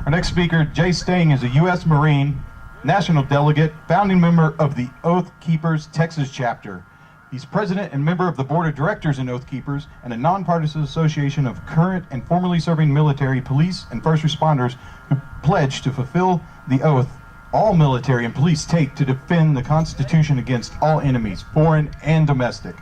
Our next speaker, Jay Stang, is a U.S. Marine, national delegate, founding member of the Oath Keepers Texas chapter. He's president and member of the board of directors in Oath Keepers and a nonpartisan association of current and formerly serving military, police, and first responders who pledge to fulfill the oath all military and police take to defend the Constitution against all enemies, foreign and domestic.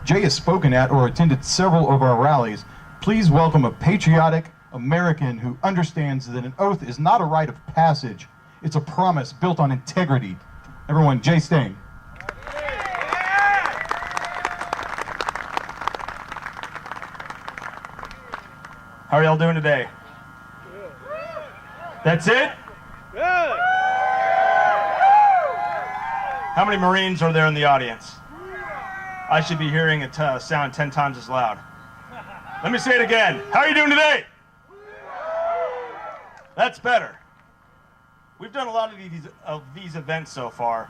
Jay has spoken at or attended several of our rallies. Please welcome a patriotic American who understands that an oath is not a rite of passage. It's a promise built on integrity. Everyone, Jay Stang. How are y'all doing today? That's it? How many Marines are there in the audience? I should be hearing it sound 10 times as loud. Let me say it again. How are you doing today? That's better. We've done a lot of these events so far.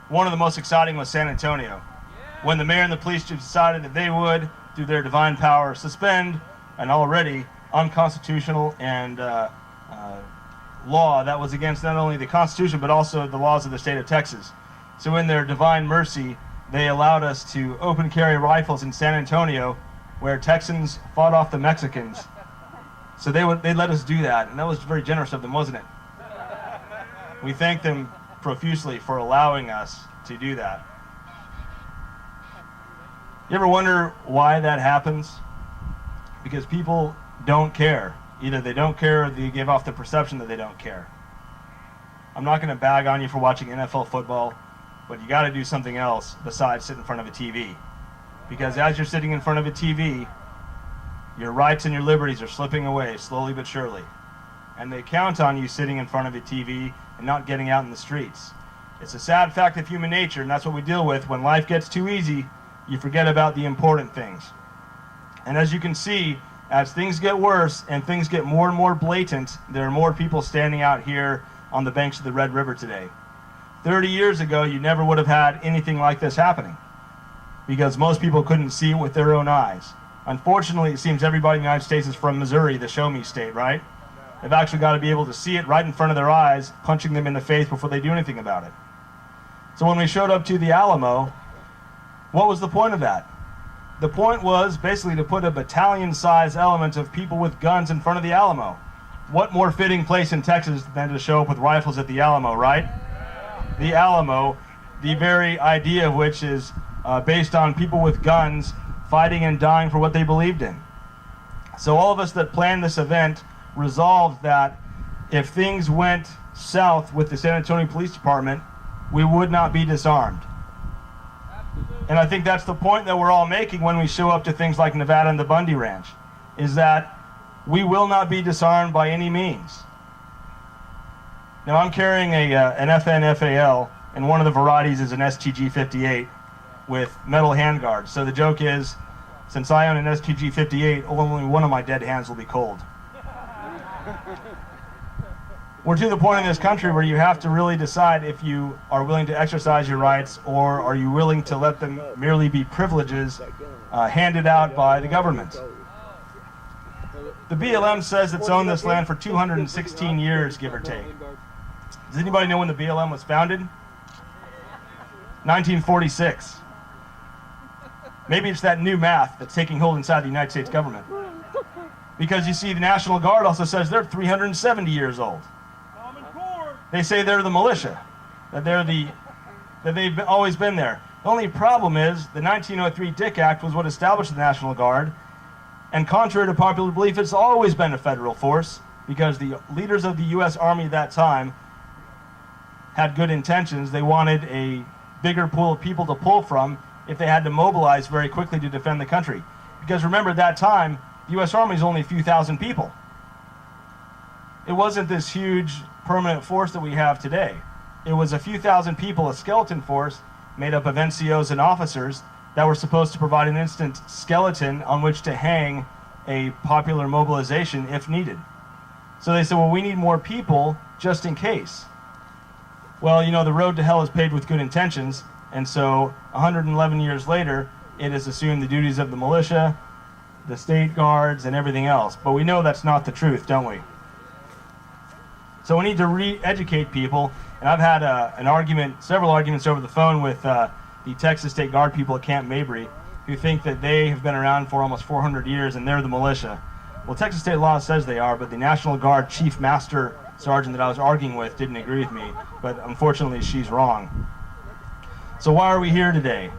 One of the most exciting was San Antonio, when the mayor and the police chief decided that they would, through their divine power, suspend an already unconstitutional and law that was against not only the Constitution but also the laws of the state of Texas. So in their divine mercy, they allowed us to open carry rifles in San Antonio, where Texans fought off the Mexicans. So they let us do that, and that was very generous of them, wasn't it? We thank them profusely for allowing us to do that. You ever wonder why that happens? Because people don't care. Either they don't care or they give off the perception that they don't care. I'm not going to bag on you for watching NFL football, but you got to do something else besides sit in front of a TV. Because as you're sitting in front of a TV, your rights and your liberties are slipping away slowly but surely. And they count on you sitting in front of a TV and not getting out in the streets. It's a sad fact of human nature, and that's what we deal with. When life gets too easy, you forget about the important things. And as you can see, as things get worse and things get more and more blatant, there are more people standing out here on the banks of the Red River today. 30 years ago, you never would have had anything like this happening, because most people couldn't see it with their own eyes. Unfortunately, it seems everybody in the United States is from Missouri, the show-me state, right? They've actually got to be able to see it right in front of their eyes, punching them in the face before they do anything about it. So when we showed up to the Alamo, what was the point of that? The point was basically to put a battalion-sized element of people with guns in front of the Alamo. What more fitting place in Texas than to show up with rifles at the Alamo, right? The Alamo, the very idea of which is based on people with guns fighting and dying for what they believed in. So all of us that planned this event resolved that if things went south with the San Antonio Police Department, we would not be disarmed. And I think that's the point that we're all making when we show up to things like Nevada and the Bundy Ranch, is that we will not be disarmed by any means. Now I'm carrying an FN-FAL, and one of the varieties is an STG-58 with metal handguards. So the joke is, since I own an STG-58, only one of my dead hands will be cold. We're to the point in this country where you have to really decide if you are willing to exercise your rights, or are you willing to let them merely be privileges handed out by the government. The BLM says it's owned this land for 216 years, give or take. Does anybody know when the BLM was founded? 1946. Maybe it's that new math that's taking hold inside the United States government. Because you see, the National Guard also says they're 370 years old. They say they're the militia, that they've always been there. The only problem is the 1903 Dick Act was what established the National Guard, and contrary to popular belief, it's always been a federal force, because the leaders of the U.S. Army at that time had good intentions. They wanted a bigger pool of people to pull from if they had to mobilize very quickly to defend the country. Because remember, at that time, the U.S. Army is only a few thousand people. It wasn't this huge permanent force that we have today. It was a few thousand people, a skeleton force made up of NCOs and officers that were supposed to provide an instant skeleton on which to hang a popular mobilization if needed. So they said, well, we need more people just in case. Well, you know, the road to hell is paved with good intentions, and so 111 years later, it has assumed the duties of the militia, the state guards, and everything else. But we know that's not the truth, don't we? So we need to re-educate people. And I've had several arguments over the phone with the Texas State Guard people at Camp Mabry, who think that they have been around for almost 400 years and they're the militia. Well, Texas state law says they are, but the National Guard Chief Master Sergeant that I was arguing with didn't agree with me, but unfortunately she's wrong. So why are we here today?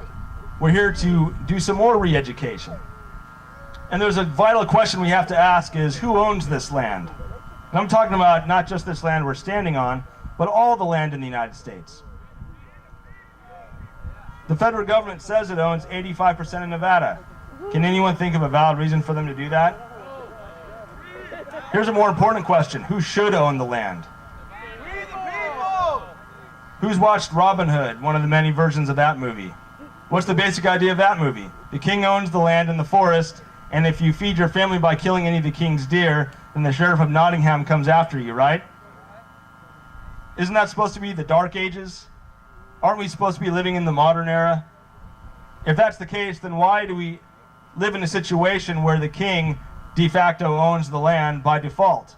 We're here to do some more re-education. And there's a vital question we have to ask is, who owns this land? And I'm talking about not just this land we're standing on, but all the land in the United States. The federal government says it owns 85% of Nevada. Can anyone think of a valid reason for them to do that? Here's a more important question. Who should own the land? We the people! Who's watched Robin Hood, one of the many versions of that movie? What's the basic idea of that movie? The king owns the land and the forest, and if you feed your family by killing any of the king's deer, then the sheriff of Nottingham comes after you, right? Isn't that supposed to be the Dark Ages? Aren't we supposed to be living in the modern era? If that's the case, then why do we live in a situation where the king de facto owns the land by default?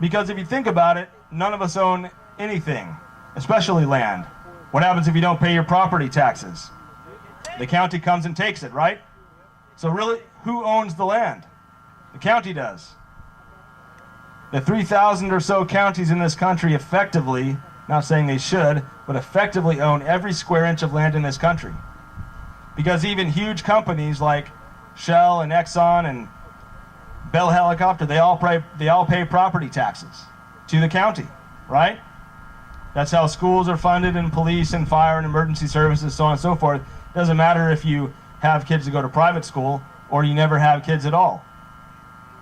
Because if you think about it, none of us own anything, especially land. What happens if you don't pay your property taxes? The county comes and takes it, right? So really, who owns the land? The county does. The 3,000 or so counties in this country effectively, not saying they should, but effectively own every square inch of land in this country. Because even huge companies like Shell and Exxon and Bell Helicopter, they all pay property taxes to the county, right? That's how schools are funded, and police and fire and emergency services, so on and so forth. It doesn't matter if you have kids that go to private school or you never have kids at all.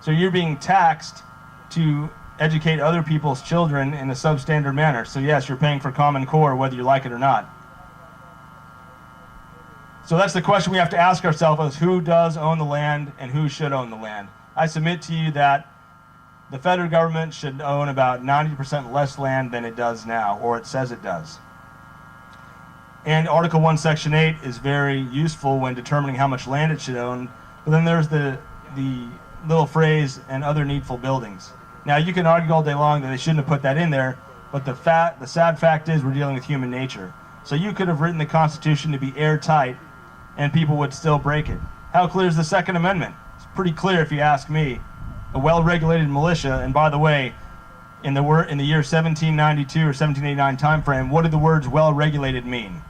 So you're being taxed to educate other people's children in a substandard manner. So yes, you're paying for Common Core whether you like it or not. So that's the question we have to ask ourselves, is who does own the land and who should own the land? I submit to you that the federal government should own about 90% less land than it does now, or it says it does. And Article 1, Section 8 is very useful when determining how much land it should own, but then there's the little phrase, and other needful buildings. Now, you can argue all day long that they shouldn't have put that in there, but the sad fact is we're dealing with human nature. So you could have written the Constitution to be airtight, and people would still break it. How clear is the Second Amendment? It's pretty clear if you ask me. A well-regulated militia, and by the way, in the year 1792 or 1789 time frame, what did the words well-regulated mean?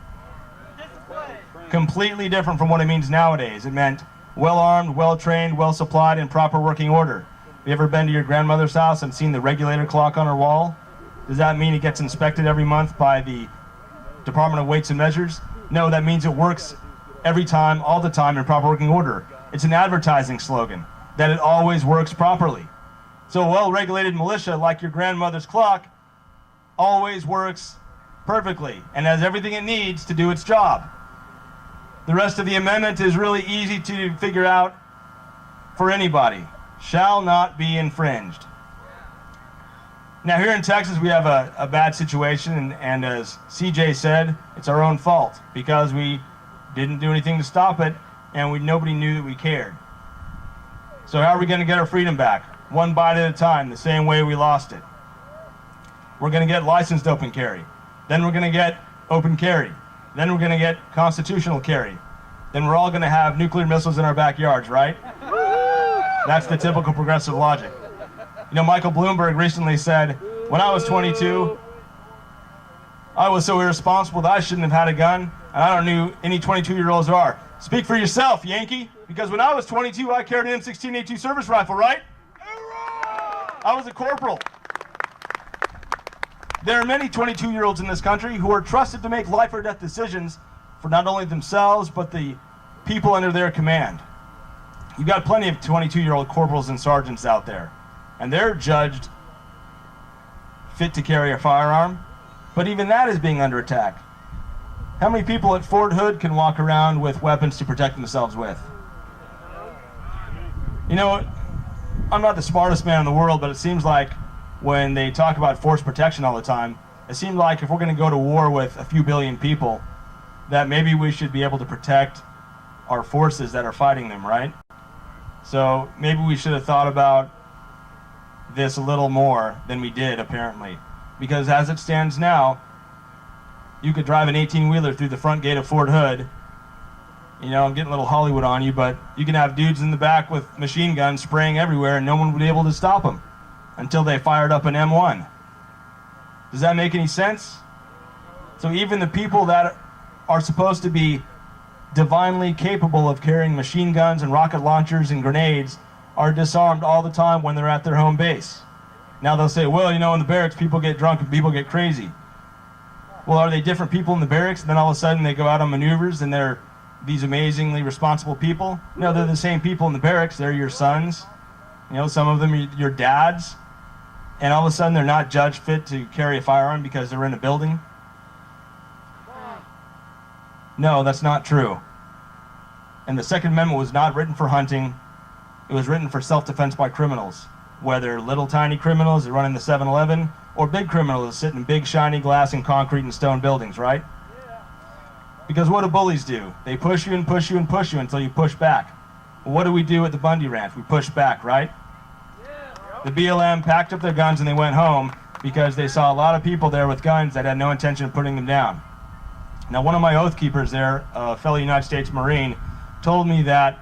Discipline. Completely different from what it means nowadays. It meant well-armed, well-trained, well-supplied, in proper working order. Have you ever been to your grandmother's house and seen the regulator clock on her wall? Does that mean it gets inspected every month by the Department of Weights and Measures? No, that means it works every time, all the time, in proper working order. It's an advertising slogan, that it always works properly. So a well-regulated militia, like your grandmother's clock, always works perfectly and has everything it needs to do its job. The rest of the amendment is really easy to figure out for anybody. Shall not be infringed. Now here in Texas we have a bad situation, and as CJ said, it's our own fault because we didn't do anything to stop it, and nobody knew that we cared. So how are we going to get our freedom back? One bite at a time, the same way we lost it. We're going to get licensed open carry. Then we're going to get open carry. Then we're going to get constitutional carry. Then we're all going to have nuclear missiles in our backyards, right? That's the typical progressive logic. You know, Michael Bloomberg recently said, when I was 22, I was so irresponsible that I shouldn't have had a gun, and I don't know any 22-year-olds there are. Speak for yourself, Yankee, because when I was 22, I carried an M16A2 service rifle, right? I was a corporal. There are many 22-year-olds in this country who are trusted to make life or death decisions for not only themselves, but the people under their command. You've got plenty of 22-year-old corporals and sergeants out there, and they're judged fit to carry a firearm, but even that is being under attack. How many people at Fort Hood can walk around with weapons to protect themselves with? You know, I'm not the smartest man in the world, but it seems like when they talk about force protection all the time, it seems like if we're going to go to war with a few billion people, that maybe we should be able to protect our forces that are fighting them, right? So maybe we should have thought about this a little more than we did, apparently. Because as it stands now, you could drive an 18-wheeler through the front gate of Fort Hood. You know, I'm getting a little Hollywood on you, but you can have dudes in the back with machine guns spraying everywhere and no one would be able to stop them until they fired up an M1. Does that make any sense? So even the people that are supposed to be divinely capable of carrying machine guns and rocket launchers and grenades are disarmed all the time when they're at their home base. Now they'll say, well, you know, in the barracks people get drunk and people get crazy. Well, are they different people in the barracks and then all of a sudden they go out on maneuvers and they're these amazingly responsible people? No, they're the same people in the barracks. They're your sons. You know, some of them are your dads. And all of a sudden they're not judged fit to carry a firearm because they're in a building. No, that's not true. And the Second Amendment was not written for hunting. It was written for self-defense by criminals. Whether little tiny criminals that run in the 7-Eleven or big criminals that sit in big shiny glass and concrete and stone buildings, right? Because what do bullies do? They push you and push you and push you until you push back. Well, what do we do at the Bundy Ranch? We push back, right? The BLM packed up their guns and they went home because they saw a lot of people there with guns that had no intention of putting them down. Now, one of my oath keepers there, a fellow United States Marine, told me that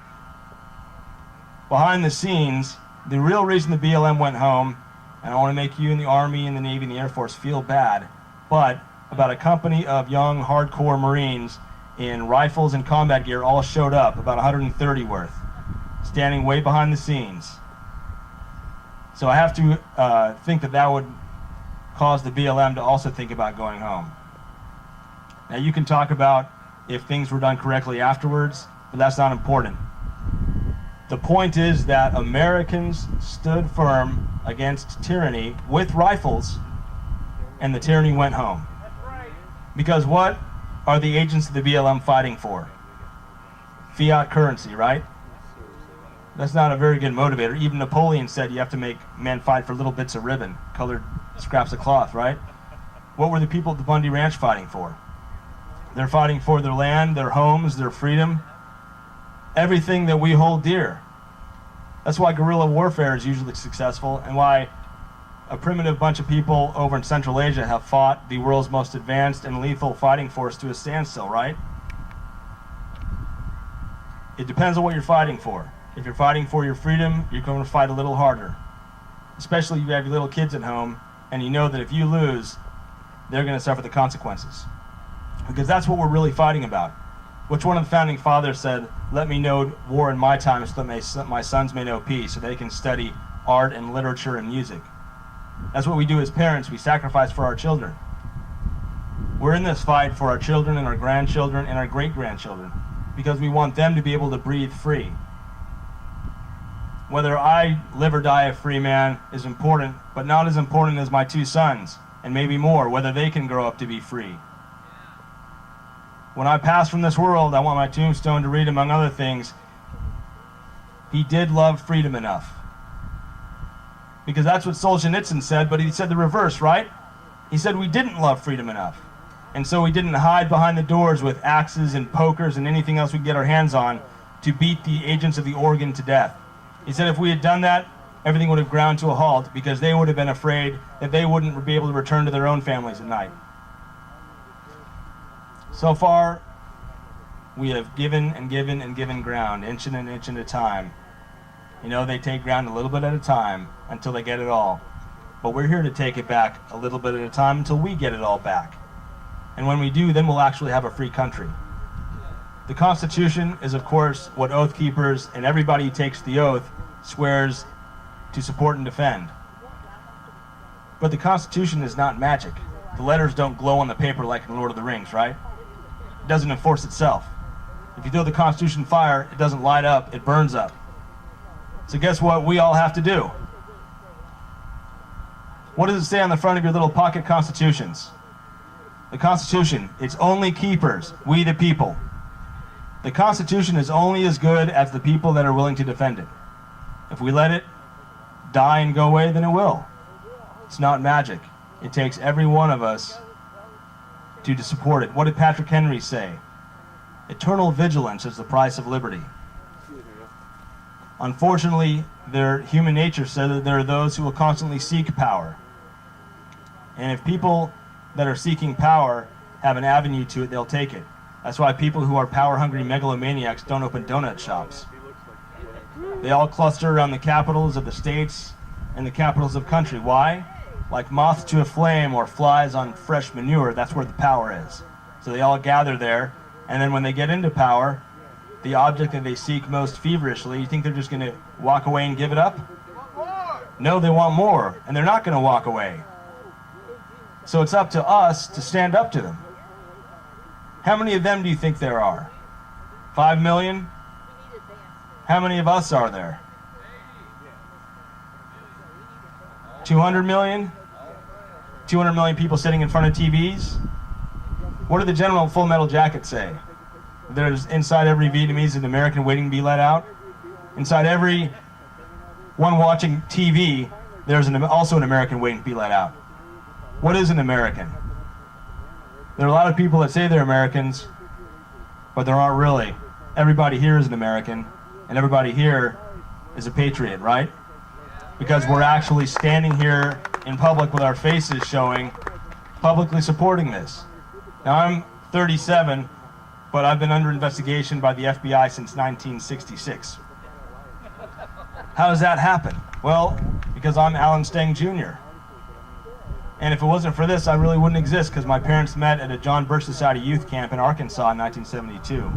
behind the scenes, the real reason the BLM went home, and I want to make you in the Army and the Navy and the Air Force feel bad, but about a company of young, hardcore Marines in rifles and combat gear all showed up, about 130 worth, standing way behind the scenes. So I have to think that that would cause the BLM to also think about going home. Now you can talk about if things were done correctly afterwards, but that's not important. The point is that Americans stood firm against tyranny with rifles, and the tyranny went home. Because what are the agents of the BLM fighting for? Fiat currency, right? That's not a very good motivator. Even Napoleon said you have to make men fight for little bits of ribbon, colored scraps of cloth, right? What were the people at the Bundy Ranch fighting for? They're fighting for their land, their homes, their freedom, everything that we hold dear. That's why guerrilla warfare is usually successful and why a primitive bunch of people over in Central Asia have fought the world's most advanced and lethal fighting force to a standstill, right? It depends on what you're fighting for. If you're fighting for your freedom, you're going to fight a little harder. Especially if you have your little kids at home and you know that if you lose, they're going to suffer the consequences. Because that's what we're really fighting about. Which one of the founding fathers said, let me know war in my time so that my sons may know peace, so they can study art and literature and music. That's what we do as parents. We sacrifice for our children. We're in this fight for our children and our grandchildren and our great-grandchildren because we want them to be able to breathe free. Whether I live or die a free man is important, but not as important as my two sons, and maybe more, whether they can grow up to be free. When I pass from this world, I want my tombstone to read, among other things, he did love freedom enough. Because that's what Solzhenitsyn said, but he said the reverse, right? He said we didn't love freedom enough. And so we didn't hide behind the doors with axes and pokers and anything else we could get our hands on to beat the agents of the organ to death. He said if we had done that, everything would have ground to a halt because they would have been afraid that they wouldn't be able to return to their own families at night. So far, we have given and given and given ground, inch and an inch at a time. You know, they take ground a little bit at a time until they get it all. But we're here to take it back a little bit at a time until we get it all back. And when we do, then we'll actually have a free country. The Constitution is, of course, what oath keepers and everybody who takes the oath swears to support and defend. But the Constitution is not magic. The letters don't glow on the paper like in Lord of the Rings, right? It doesn't enforce itself. If you throw the Constitution fire, it doesn't light up, it burns up. So guess what we all have to do? What does it say on the front of your little pocket constitutions? The Constitution, its only keepers, we the people. The Constitution is only as good as the people that are willing to defend it. If we let it die and go away, then it will. It's not magic. It takes every one of us to support it. What did Patrick Henry say? Eternal vigilance is the price of liberty. Unfortunately, their human nature says that there are those who will constantly seek power. And if people that are seeking power have an avenue to it, they'll take it. That's why people who are power-hungry megalomaniacs don't open donut shops. They all cluster around the capitals of the states and the capitals of country. Why? Like moths to a flame or flies on fresh manure, that's where the power is. So they all gather there, and then when they get into power, the object that they seek most feverishly, you think they're just going to walk away and give it up? No, they want more, and they're not going to walk away. So it's up to us to stand up to them. How many of them do you think there are? 5 million? How many of us are there? 200 million? 200 million people sitting in front of TVs? What did the general in Full Metal Jacket say? There's inside every Vietnamese an American waiting to be let out. Inside every one watching TV, there's also an American waiting to be let out. What is an American? There are a lot of people that say they're Americans, but there aren't really. Everybody here is an American, and everybody here is a patriot, right? Because we're actually standing here in public with our faces showing, publicly supporting this. Now I'm 37, but I've been under investigation by the FBI since 1966. How does that happen? Well, because I'm Alan Stang Jr. And if it wasn't for this, I really wouldn't exist, because my parents met at a John Birch Society youth camp in Arkansas in 1972.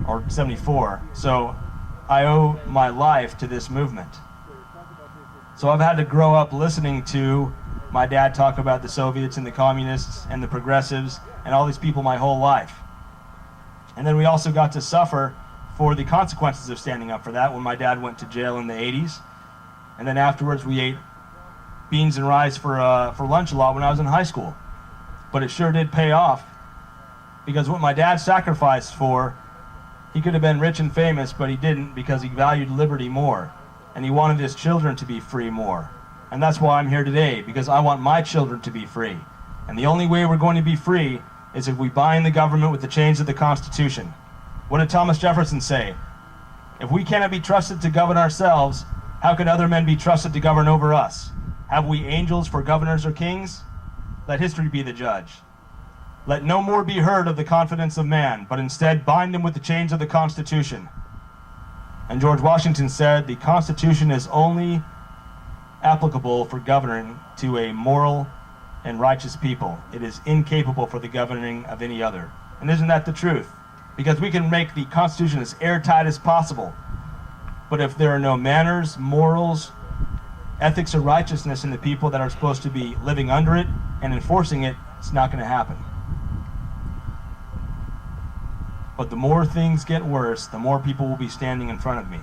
Or 74. So I owe my life to this movement. So I've had to grow up listening to my dad talk about the Soviets and the communists and the progressives and all these people my whole life. And then we also got to suffer for the consequences of standing up for that when my dad went to jail in the 80s. And then afterwards we ate beans and rice for lunch a lot when I was in high school. But it sure did pay off, because what my dad sacrificed for, he could have been rich and famous, but he didn't, because he valued liberty more. And he wanted his children to be free more. And that's why I'm here today, because I want my children to be free. And the only way we're going to be free is if we bind the government with the chains of the Constitution. What did Thomas Jefferson say? If we cannot be trusted to govern ourselves, how can other men be trusted to govern over us? Have we angels for governors or kings? Let history be the judge. Let no more be heard of the confidence of man, but instead bind him with the chains of the Constitution. And George Washington said, the Constitution is only applicable for governing to a moral and righteous people. It is incapable for the governing of any other. And isn't that the truth? Because we can make the Constitution as airtight as possible, but if there are no manners, morals, ethics, or righteousness in the people that are supposed to be living under it and enforcing it, it's not going to happen. But the more things get worse, the more people will be standing in front of me.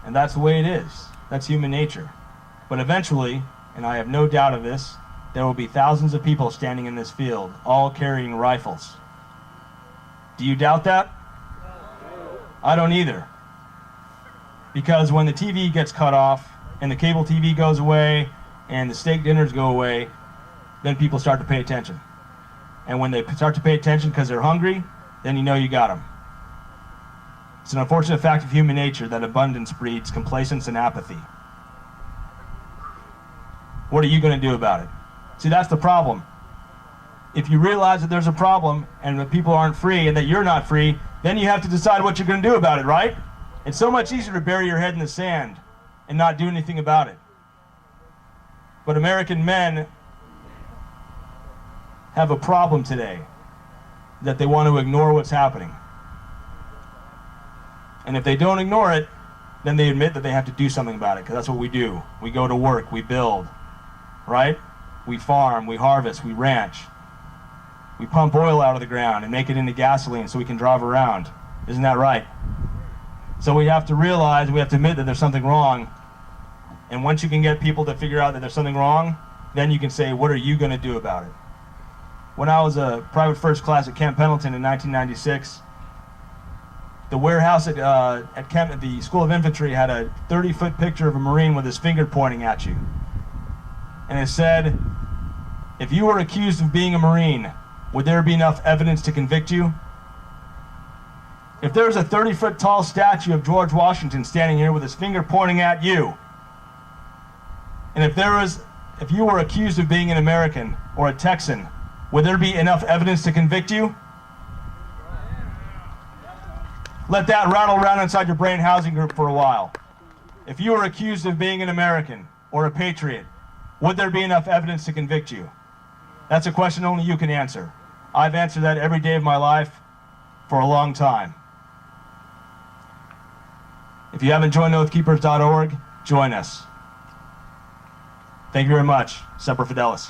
And that's the way it is. That's human nature. But eventually, and I have no doubt of this, there will be thousands of people standing in this field, all carrying rifles. Do you doubt that? I don't either. Because when the TV gets cut off, and the cable TV goes away, and the steak dinners go away, then people start to pay attention. And when they start to pay attention because they're hungry, then you know you got them. It's an unfortunate fact of human nature that abundance breeds complacence and apathy. What are you going to do about it? See, that's the problem. If you realize that there's a problem and that people aren't free and that you're not free, then you have to decide what you're going to do about it, right? It's so much easier to bury your head in the sand and not do anything about it. But American men have a problem today, that they want to ignore what's happening. And if they don't ignore it, then they admit that they have to do something about it, because that's what we do. We go to work, we build, right? We farm, we harvest, we ranch. We pump oil out of the ground and make it into gasoline so we can drive around. Isn't that right? So we have to realize, we have to admit that there's something wrong. And once you can get people to figure out that there's something wrong, then you can say, what are you going to do about it? When I was a private first class at Camp Pendleton in 1996, the warehouse at the School of Infantry had a 30-foot picture of a Marine with his finger pointing at you. And it said, if you were accused of being a Marine, would there be enough evidence to convict you? If there's a 30-foot tall statue of George Washington standing here with his finger pointing at you, and if you were accused of being an American or a Texan, would there be enough evidence to convict you? Let that rattle around inside your brain housing group for a while. If you were accused of being an American or a patriot, would there be enough evidence to convict you? That's a question only you can answer. I've answered that every day of my life for a long time. If you haven't joined oathkeepers.org, join us. Thank you very much. Semper Fidelis.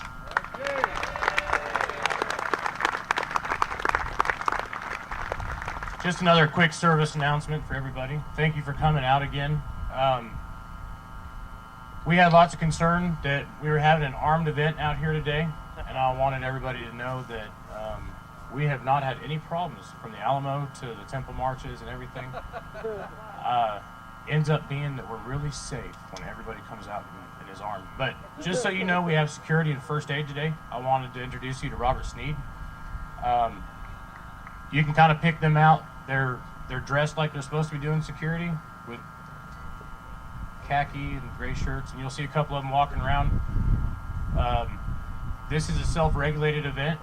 Just another quick service announcement for everybody. Thank you for coming out again. We had lots of concern that we were having an armed event out here today, and I wanted everybody to know that we have not had any problems from the Alamo to the Temple marches and everything. Ends up being that we're really safe when everybody comes out and is armed. But just so you know, we have security and first aid today. I wanted to introduce you to Robert Sneed. You can kind of pick them out. They're dressed like they're supposed to be doing security with khaki and gray shirts, and you'll see a couple of them walking around. This is a self-regulated event,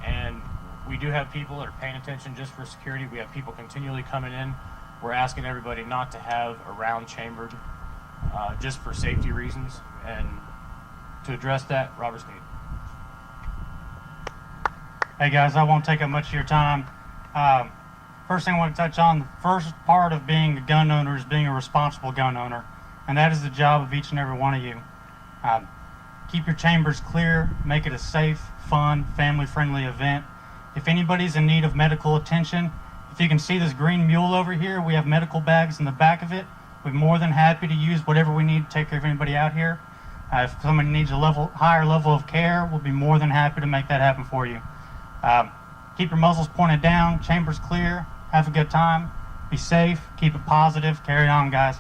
and we do have people that are paying attention just for security. We have people continually coming in. We're asking everybody not to have a round chambered just for safety reasons. And to address that, Robert Sneed. Hey guys, I won't take up much of your time. First thing I want to touch on, the first part of being a gun owner is being a responsible gun owner. And that is the job of each and every one of you. Keep your chambers clear, make it a safe, fun, family-friendly event. If anybody's in need of medical attention, if you can see this green mule over here, we have medical bags in the back of it. We're more than happy to use whatever we need to take care of anybody out here. If somebody needs a higher level of care, we'll be more than happy to make that happen for you. Keep your muzzles pointed down, chambers clear, have a good time, be safe, keep it positive, carry on guys.